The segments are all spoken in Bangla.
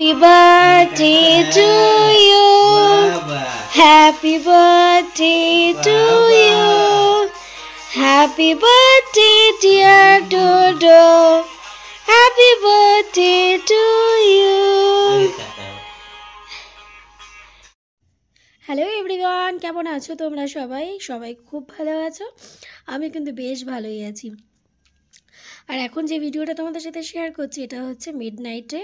Happy birthday to you. Happy birthday to you. Happy birthday, dear Dodo. Happy birthday to you. Hello everyone, কেমন আছো তোমরা? সবাই খুব ভালো আছো। আমি কিন্তু বেশ ভালোই আছি। আর এখন যে ভিডিওটা তোমাদের সাথে শেয়ার করছি এটা হচ্ছে মিডনাইটে,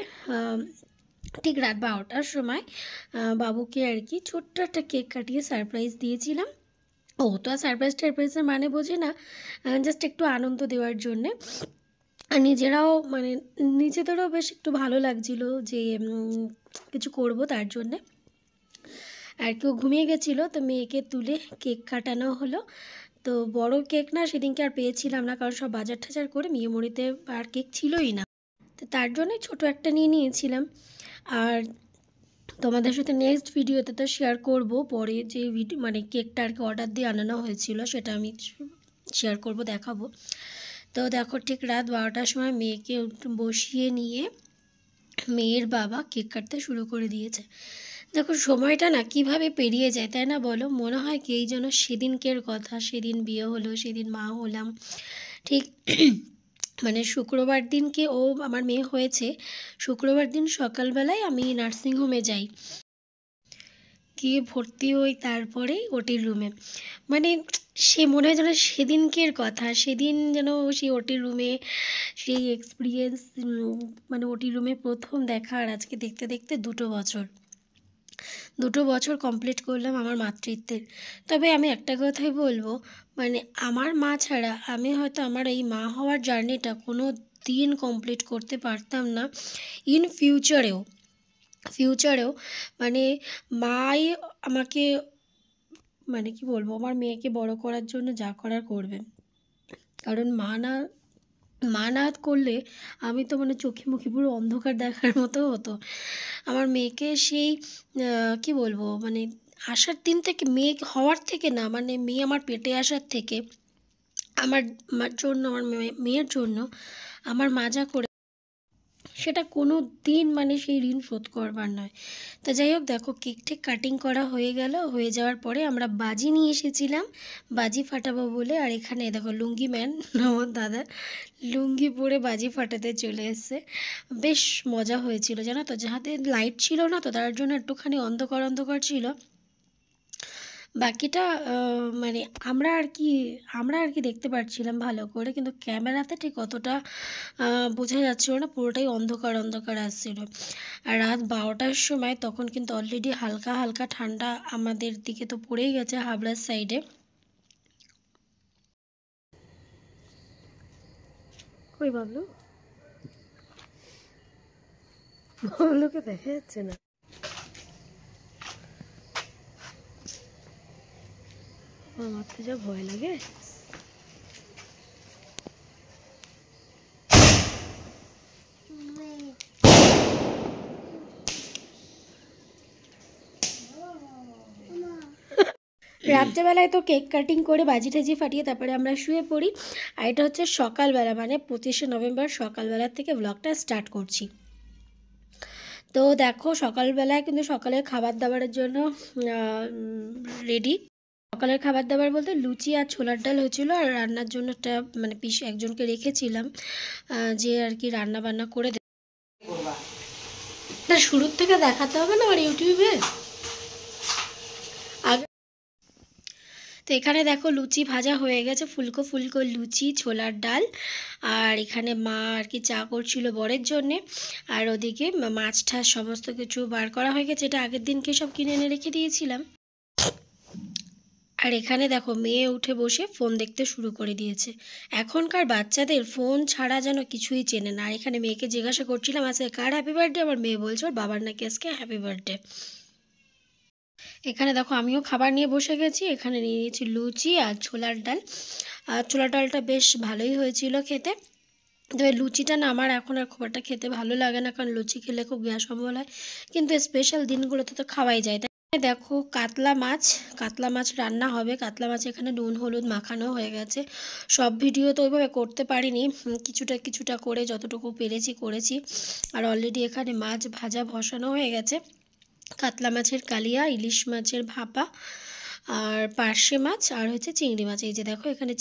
ঠিক রাত 12টার সময় বাবুকে আর কি ছোট্ট একটা কেক কাটিয়ে সারপ্রাইজ দিয়েছিলাম। ও তো আর সারপ্রাইজের মানে বোঝে না, জাস্ট একটু আনন্দ দেওয়ার জন্যে। আর নিজেদেরও বেশ একটু ভালো লাগছিল যে কিছু করব তার জন্যে। আর কেউ ঘুমিয়ে গেছিলো, তো মেয়েকে তুলে কেক কাটানো হলো। তো বড় কেক না সেদিনকে আর পেয়েছিলাম না, কারণ সব বাজার টাজার করে মেমোরিতে আর কেক ছিলই না, তো তার জন্যই ছোট একটা নিয়ে নিয়েছিলাম। আর তোমাদের সাথে নেক্সট ভিডিওতে তো শেয়ার করব পরে যে কেকটা আর কি অর্ডার দিয়ে আনানো হয়েছিল সেটা আমি শেয়ার করব, দেখাবো। তো দেখো ঠিক রাত 12টার সময় মেয়েকে বসিয়ে নিয়ে মেয়ের বাবা কেক কাটতে শুরু করে দিয়েছে। দেখো সময়টা না কিভাবে পেরিয়ে যায়, তাই না বলো? মনে হয় কি এই যেন সেদিনকের কথা, সেদিন বিয়ে হলো, সেদিন মা হলাম। ঠিক শুক্রবার দিনকে আমার মেয়ে হয়েছে, শুক্রবার দিন সকালবেলায় আমি নার্সিংহোমে যাই, গিয়ে ভর্তি হই, তারপরে ওটির রুমে। সে মনে হয় যেন সেদিনকের কথা, সেদিন যেন সেই ওটির রুমে সেই এক্সপিরিয়েন্স, ওটির রুমে প্রথম দেখা। আর আজকে দেখতে দেখতে 2 বছর কমপ্লিট করলাম আমার মাতৃত্বের। তবে আমি একটা কথাই বলবো, আমার মা ছাড়া আমি হয়তো আমার এই মা হওয়ার জার্নিটা কোনো দিন কমপ্লিট করতে পারতাম না। ইন ফিউচারেও মাই আমাকে কি বলবো, আমার মেয়েকে বড় করার জন্য যা করার করবে। কারণ মা না করলে আমি তো চোখে মুখে পুরো অন্ধকার দেখার মতো হতো। আমার মেয়েকে সেই কি বলবো, আসার দিন থেকে, মেয়ে হওয়ার থেকে না, মেয়ে আমার পেটে আসার থেকে আমার জন্য, আমার মেয়ের জন্য আমার মা যা করে সেটা কোনো দিন সেই ঋণ শোধ করবার নয়। তো যাই হোক, দেখো কেক ঠিক কাটিং করা হয়ে গেল। হয়ে যাওয়ার পরে আমরা বাজি নিয়ে এসেছিলাম, বাজি ফাটাবো বলে। আর এখানে দেখো লুঙ্গি ম্যান, আমার দাদা লুঙ্গি পরে বাজি ফাটাতে চলে এসছে। বেশ মজা হয়েছিল জানো তো, যাহাতে লাইট ছিল না, তো তার জন্য একটুখানি অন্ধকার ছিল। বাকিটা আমরা আর কি দেখতে পাচ্ছিলাম ভালো করে, কিন্তু ক্যামেরাতে ঠিক অতটা বোঝা যাচ্ছিল না, পুরোটাই অন্ধকার আসছিল। আর রাত 12টার সময় তখন কিন্তু অলরেডি হালকা হালকা ঠান্ডা আমাদের দিকে তো পড়েই গেছে, হাবড়ার সাইডে। কই বাবলুকে দেখা যাচ্ছে না। আমার তো যা ভয় লাগে। রাত্রেবেলায় তো কেক কাটিং করে বাজি টাজি ফাটিয়ে তারপরে আমরা শুয়ে পড়ি। আর এটা হচ্ছে সকালবেলা, 25শে নভেম্বর সকালবেলা থেকে ব্লগটা স্টার্ট করছি। তো দেখো সকালবেলায় কিন্তু সকালের খাবার দাবারের জন্য রেডি। সকালের খাবার দাবার বলতে লুচি আর ছোলার ডাল হয়েছিল। আর রান্নার জন্য একটা একজনকে রেখেছিলাম যে আর কি রান্না বান্না করে দেবে। শুরুর থেকে দেখাতে হবে না আমার ইউটিউবে আগে। তো এখানে দেখো লুচি ভাজা হয়ে গেছে, ফুলকো লুচি, ছোলার ডাল। আর এখানে মা আর কি চা করছিল বরের জন্যে। আর ওদিকে মাছ ঠাস সমস্ত কিছু বার করা হয়ে গেছে, এটা আগের দিনকে সব কিনে এনে রেখে দিয়েছিলাম। আর এখানে দেখো মেয়ে উঠে বসে ফোন দেখতে শুরু করে দিয়েছে। এখনকার বাচ্চাদের ফোন ছাড়া যেন কিছুই চেনে না। আর এখানে মেয়েকে জিজ্ঞাসা করছিলাম আজকে কার হ্যাপি বার্থডে, আমার মেয়ে বলছে ওর বাবার নাকি আজকে হ্যাপি বার্থডে। এখানে দেখো আমিও খাবার নিয়ে বসে গেছি। এখানে নিয়ে নিয়েছি লুচি আর ছোলার ডাল। আর ছোলার ডালটা বেশ ভালোই হয়েছিল খেতে। তবে লুচিটা না আমার এখন আর খুব একটা খেতে ভালো লাগে না, কারণ লুচি খেলে খুব গ্যাস অম্বল হয়। কিন্তু স্পেশাল দিনগুলোতে তো খাওয়াই যায়। দেখো কাতলা মাছ রান্না হবে। কাতলা মাছ এখানে নুন হলুদ মাখানো হয়ে গেছে। সব ভিডিও তো ওইভাবে করতে পারিনি, কিছুটা করে যতটুকু পেরেছি করেছি। আর অলরেডি এখানে মাছ ভাজা বসানো হয়ে গেছে। কাতলা মাছের কালিয়া, ইলিশ মাছের ভাপা, আর পার্শে মাছ, আর হচ্ছে চিংড়ি মাছ। এই যে দেখো এখানে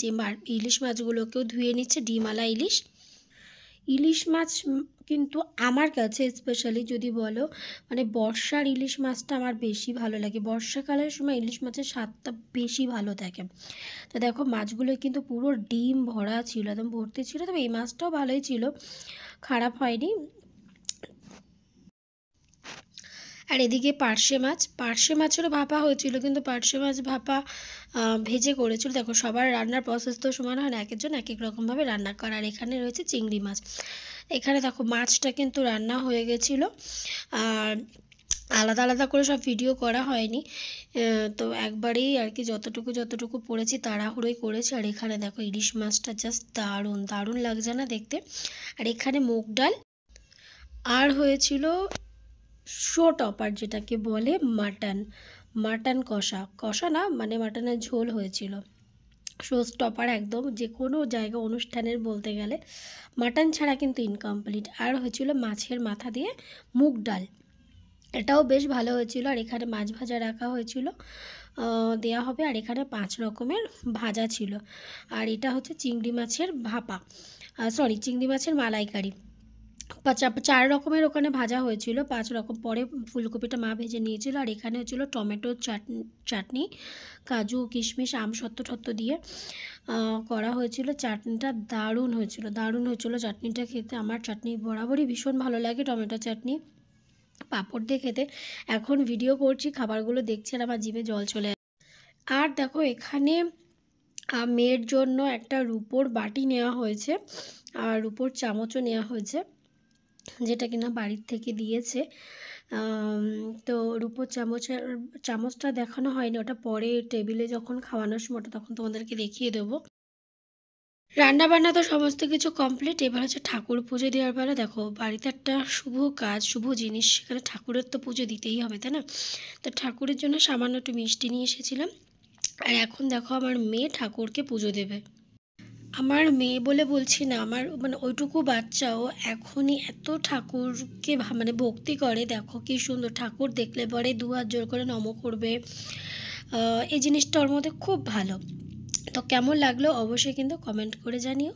ইলিশ মাছগুলোকেও ধুয়ে নিচ্ছে, ডিমওয়ালা ইলিশ। ইলিশ মাছ কিন্তু আমার কাছে স্পেশালি যদি বলো, মানে বর্ষার ইলিশ মাছটা আমার বেশি ভালো লাগে। বর্ষাকালের সময় ইলিশ মাছের স্বাদটা বেশি ভালো থাকে। তো দেখো মাছগুলো কিন্তু পুরো ডিম ভরা ছিল, একদম ভর্তি ছিল। তবে এই মাছটাও ভালোই ছিল, খারাপ হয়নি। আর এদিকে পার্শে মাছেরও ভাপা হয়েছিল, কিন্তু পার্শে মাছ ভাপা ভেজে করেছিল। দেখো সবার রান্নার প্রসেস তো সমান হয় না, একজন এক এক রকমভাবে রান্না করে। আর এখানে রয়েছে চিংড়ি মাছ। এখানে দেখো মাছটা কিন্তু রান্না হয়ে গেছিলো। আর আলাদা আলাদা করে সব ভিডিও করা হয়নি, তো একবারেই আর কি যতটুকু পড়েছি তাড়াহুড়োই করেছি। আর এখানে দেখো ইলিশ মাছটা জাস্ট দারুণ লাগছে না দেখতে। আর এখানে মুগ ডাল, আর হয়েছিল শো টপার যেটাকে বলে মাটন কষা না, মানে মাটনের ঝোল হয়েছিল। শো স্টপার একদম যে কোনো জায়গা অনুষ্ঠানের বলতে গেলে মাটন ছাড়া কিন্তু ইনকমপ্লিট। আর হয়েছিল মাছের মাথা দিয়ে মুগ ডাল, এটাও বেশ ভালো হয়েছিল। আর এখানে মাছ ভাজা রাখা হয়েছিল, দেয়া হবে। আর এখানে 5 রকমের ভাজা ছিল। আর এটা হচ্ছে চিংড়ি মাছের ভাপা, চিংড়ি মাছের মালাইকারি। 4 রকমের ওখানে ভাজা হয়েছিল, 5 রকম। পরে ফুলকপিটা মা ভেজে নিয়েছিল। আর এখানে হচ্ছিল টমেটোর চাটনি, কাজু কিশমিশ আমসত্ত্ব দিয়ে করা হয়েছিল। চাটনিটা দারুণ হয়েছিল চাটনিটা খেতে। আমার চাটনি বরাবরই ভীষণ ভালো লাগে, টমেটো চাটনি পাঁপড় দিয়ে খেতে। এখন ভিডিও করছি, খাবারগুলো দেখছি, আর আমার জিভে জল চলে আসে। আর দেখো এখানে মেয়ের জন্য একটা রুপোর বাটি নেওয়া হয়েছে, আর রুপোর চামচও নেওয়া হয়েছে, যেটা কিনা বাড়ির থেকে দিয়েছে। তো রুপোর চামচটা দেখানো হয়নি, ওটা পরে টেবিলে যখন খাওয়ানোর সময় তখন তোমাদেরকে দেখিয়ে দেবো। রান্নাবান্না তো সমস্ত কিছু কমপ্লিট। এবার হচ্ছে ঠাকুর পুজো দেওয়ার বেলা। দেখো বাড়িতে একটা শুভ কাজ, শুভ জিনিস, সেখানে ঠাকুরের তো পুজো দিতেই হবে, তাই না? তো ঠাকুরের জন্য সামান্য একটু মিষ্টি নিয়ে এসেছিলাম। আর এখন দেখো আমার মেয়ে ঠাকুরকে পুজো দেবে। আমার মেয়ে বলে বলছি না, আমার মানে ওইটুকু বাচ্চাও এখনই এত ঠাকুরকে মানে ভক্তি করে। দেখো কি সুন্দর, ঠাকুর দেখলে পরে 2 হাত জোর করে নম করবে। এই জিনিসটা ওর মধ্যে খুব ভালো। তো কেমন লাগলো অবশ্যই কিন্তু কমেন্ট করে জানিও।